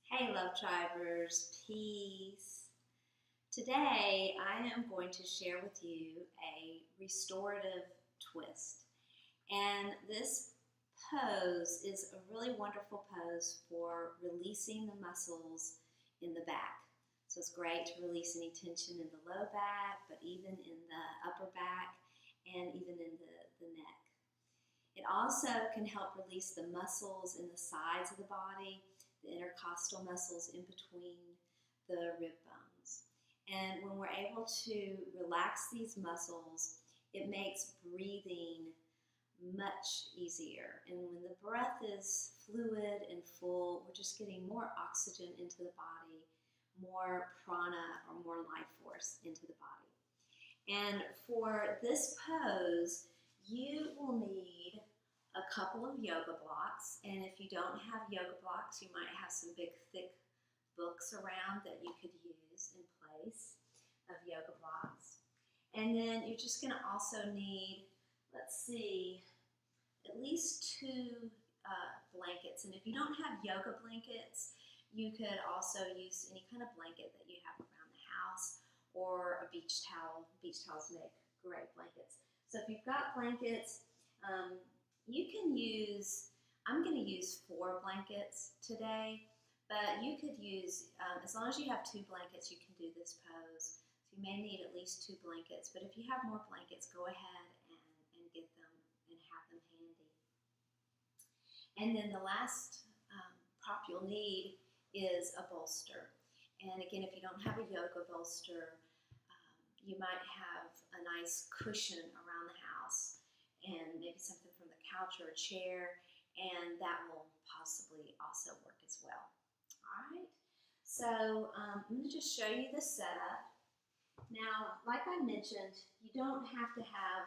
Hey, love tribers, peace. Today I am going to share with you a restorative twist. And this pose is a really wonderful pose for releasing the muscles in the back. So it's great to release any tension in the low back, but even in the upper back and even in the neck. It also can help release the muscles in the sides of the body, the intercostal muscles in between the rib bones. And when we're able to relax these muscles, it makes breathing much easier. And when the breath is fluid and full, we're just getting more oxygen into the body, more prana or more life force into the body. And for this pose, you will need a couple of yoga blocks, and if you don't have yoga blocks, you might have some big thick books around that you could use in place of yoga blocks. And then you're just going to also need, let's see, at least two blankets. And if you don't have yoga blankets, you could also use any kind of blanket that you have around the house or a beach towel. Beach towels make great blankets. So if you've got blankets, you can use, I'm going to use 4 blankets today, but you could use, as long as you have 2 blankets, you can do this pose. So you may need at least 2 blankets, but if you have more blankets, go ahead and get them and have them handy. And then the last prop you'll need is a bolster. And again, if you don't have a yoga bolster, you might have a nice cushion around the house and maybe something from the couch or a chair, and that will possibly also work as well. All right, so I'm going to just show you the setup. Now, like I mentioned, you don't have to have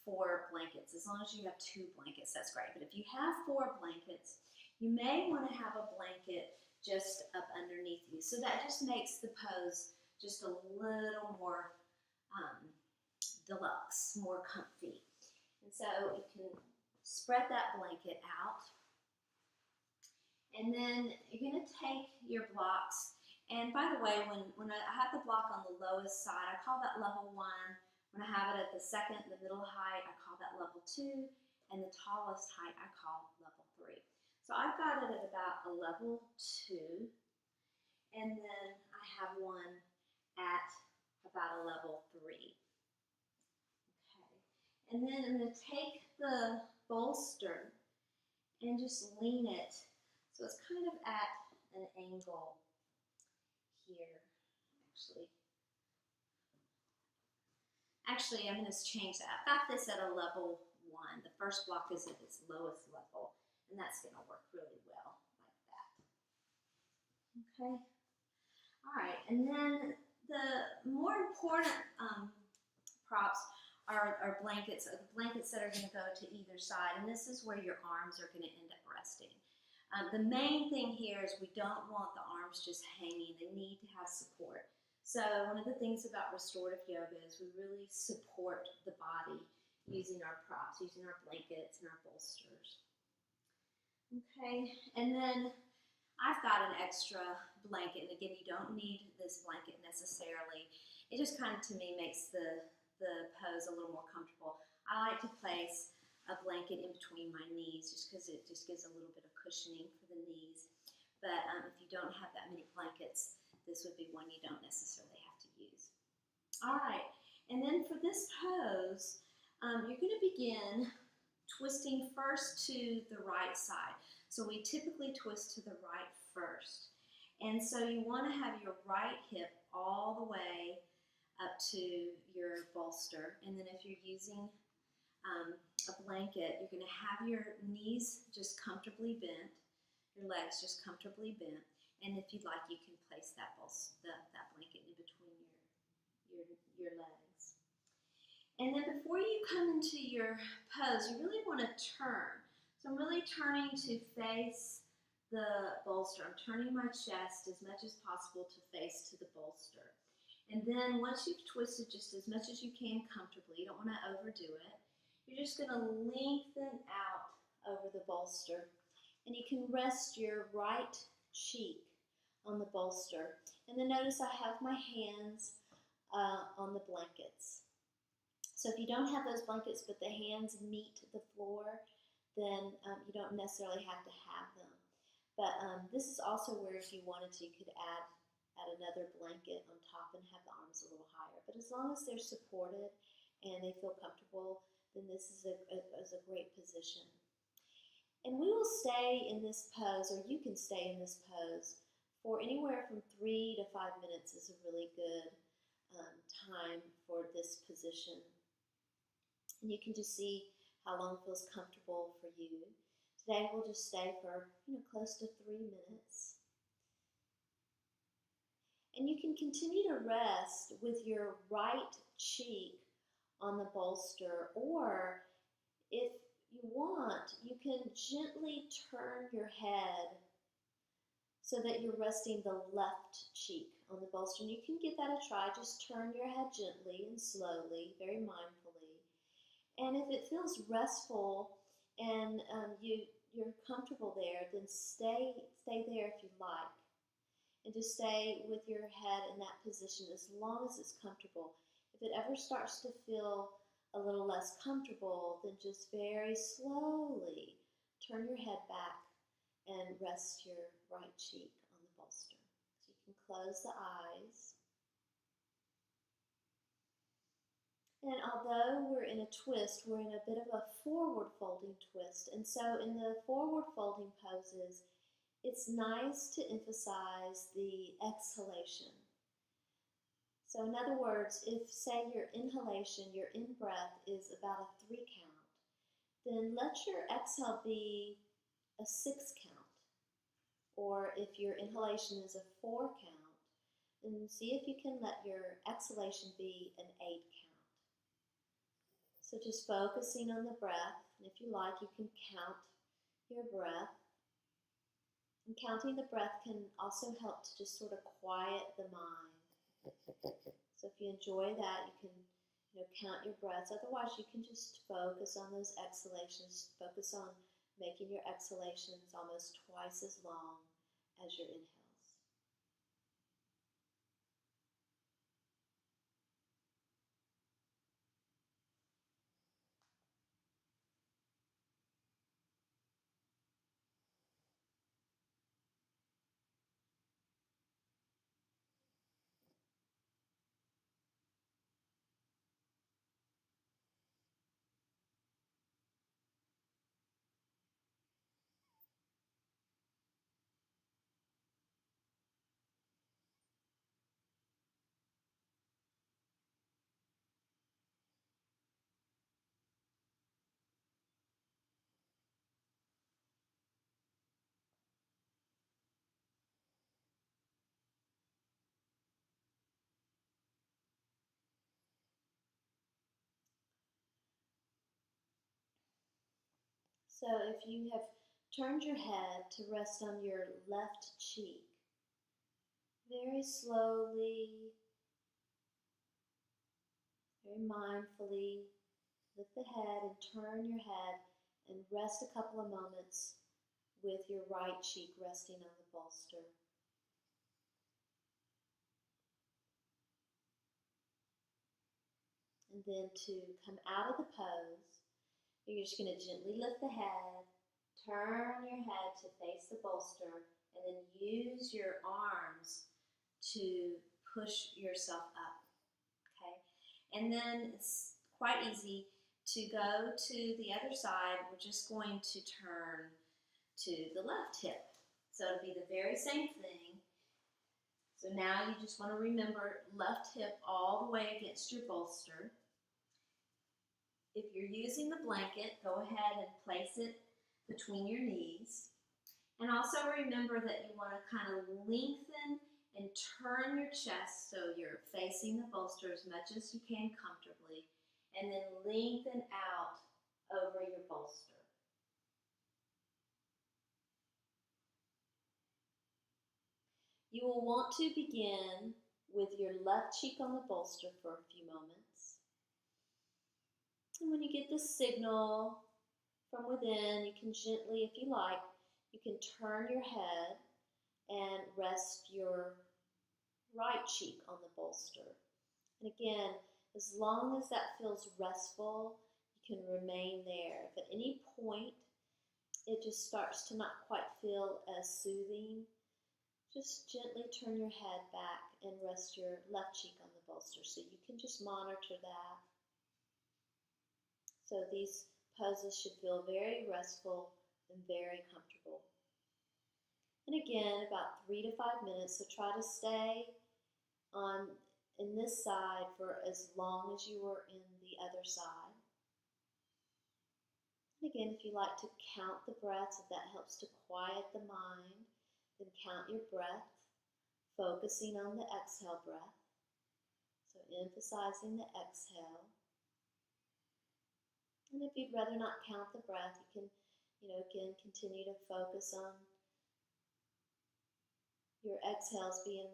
4 blankets. As long as you have 2 blankets, that's great. But if you have 4 blankets, you may want to have a blanket just up underneath you. So that just makes the pose just a little more deluxe, more comfy. And so you can spread that blanket out. And then you're going to take your blocks. And by the way, when I have the block on the lowest side, I call that level 1. When I have it at the second, the middle height, I call that level 2. And the tallest height, I call level 3. So I've got it at about a level 2. And then I have one at about a level 3. And then I'm going to take the bolster and just lean it so it's kind of at an angle here. Actually, I'm going to change that. I've got this at a level 1. The first block is at its lowest level, and that's going to work really well like that. Okay. All right, and then the more important props are blankets that are going to go to either side, and this is where your arms are going to end up resting. The main thing here is we don't want the arms just hanging. They need to have support. So one of the things about restorative yoga is we really support the body using our props, using our blankets and our bolsters. Okay, and then I've got an extra blanket, and again, you don't need this blanket necessarily. It just kind of, to me, makes the pose a little more comfortable. I like to place a blanket in between my knees just because it just gives a little bit of cushioning for the knees. But if you don't have that many blankets, this would be one you don't necessarily have to use. All right, and then for this pose, you're going to begin twisting first to the right side. So we typically twist to the right first. And so you want to have your right hip all the way up to your bolster. And then if you're using a blanket, you're going to have your knees just comfortably bent, your legs just comfortably bent. And if you'd like, you can place that blanket in between your legs. And then before you come into your pose, you really want to turn. So I'm really turning to face the bolster. I'm turning my chest as much as possible to face to the bolster. And then once you've twisted just as much as you can comfortably, you don't want to overdo it, you're just going to lengthen out over the bolster. And you can rest your right cheek on the bolster. And then notice I have my hands on the blankets. So if you don't have those blankets but the hands meet the floor, then you don't necessarily have to have them. But this is also where if you wanted to, you could add another blanket on top and have the arms a little higher. But as long as they're supported and they feel comfortable, then this is a great position. And we will stay in this pose, or you can stay in this pose, for anywhere from 3 to 5 minutes is a really good time for this position. And you can just see how long feels comfortable for you. Today we'll just stay for close to 3 minutes. And you can continue to rest with your right cheek on the bolster, or if you want, you can gently turn your head so that you're resting the left cheek on the bolster. And you can give that a try. Just turn your head gently and slowly, very mindfully. And if it feels restful and you're comfortable there, then stay there if you like. And just stay with your head in that position as long as it's comfortable. If it ever starts to feel a little less comfortable, then just very slowly turn your head back and rest your right cheek on the bolster. So you can close the eyes. And although we're in a twist, we're in a bit of a forward folding twist. And so in the forward folding poses, it's nice to emphasize the exhalation. So in other words, if say your inhalation, your in-breath is about a 3 count, then let your exhale be a 6 count. Or if your inhalation is a 4 count, then see if you can let your exhalation be an 8 count. So just focusing on the breath, and if you like, you can count your breath. And counting the breath can also help to just sort of quiet the mind. So if you enjoy that, you can count your breaths. Otherwise, you can just focus on those exhalations. Focus on making your exhalations almost twice as long as your inhales. So if you have turned your head to rest on your left cheek, very slowly, very mindfully, lift the head and turn your head and rest a couple of moments with your right cheek resting on the bolster. And then to come out of the pose, you're just going to gently lift the head, turn your head to face the bolster, and then use your arms to push yourself up, okay? And then it's quite easy to go to the other side. We're just going to turn to the left hip. So it'll be the very same thing. So now you just want to remember left hip all the way against your bolster. If you're using the blanket, go ahead and place it between your knees. And also remember that you want to kind of lengthen and turn your chest so you're facing the bolster as much as you can comfortably, and then lengthen out over your bolster. You will want to begin with your left cheek on the bolster for a few moments. And when you get the signal from within, you can gently, if you like, you can turn your head and rest your right cheek on the bolster. And again, as long as that feels restful, you can remain there. If at any point it just starts to not quite feel as soothing, just gently turn your head back and rest your left cheek on the bolster so you can just monitor that. So these poses should feel very restful and very comfortable. And again, about 3 to 5 minutes, so try to stay in this side for as long as you were in the other side. And again, if you like to count the breaths, if that helps to quiet the mind, then count your breath, focusing on the exhale breath. So emphasizing the exhale. And if you'd rather not count the breath, you can, again, continue to focus on your exhales being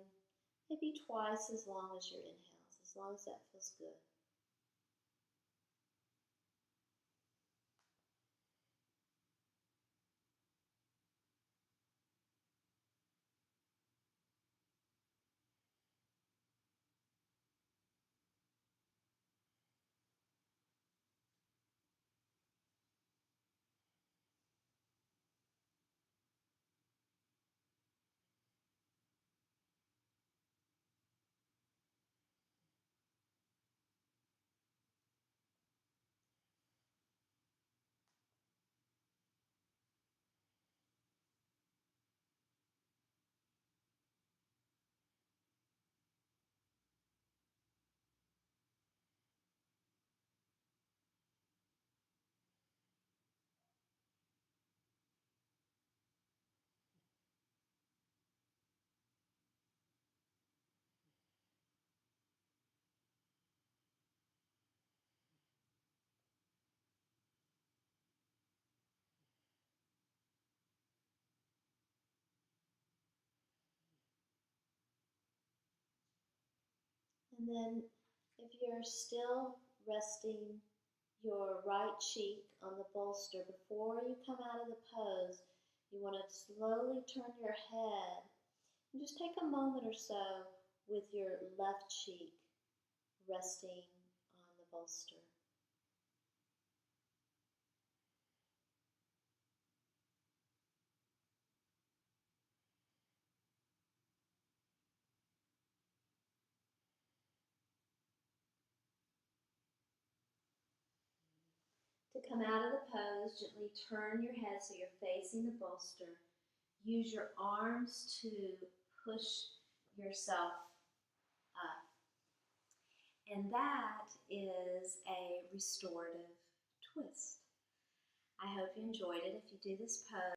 maybe twice as long as your inhales, as long as that feels good. And then if you're still resting your right cheek on the bolster, before you come out of the pose, you want to slowly turn your head and just take a moment or so with your left cheek resting on the bolster. To come out of the pose, gently turn your head so you're facing the bolster. Use your arms to push yourself up. And that is a restorative twist. I hope you enjoyed it. If you do this pose,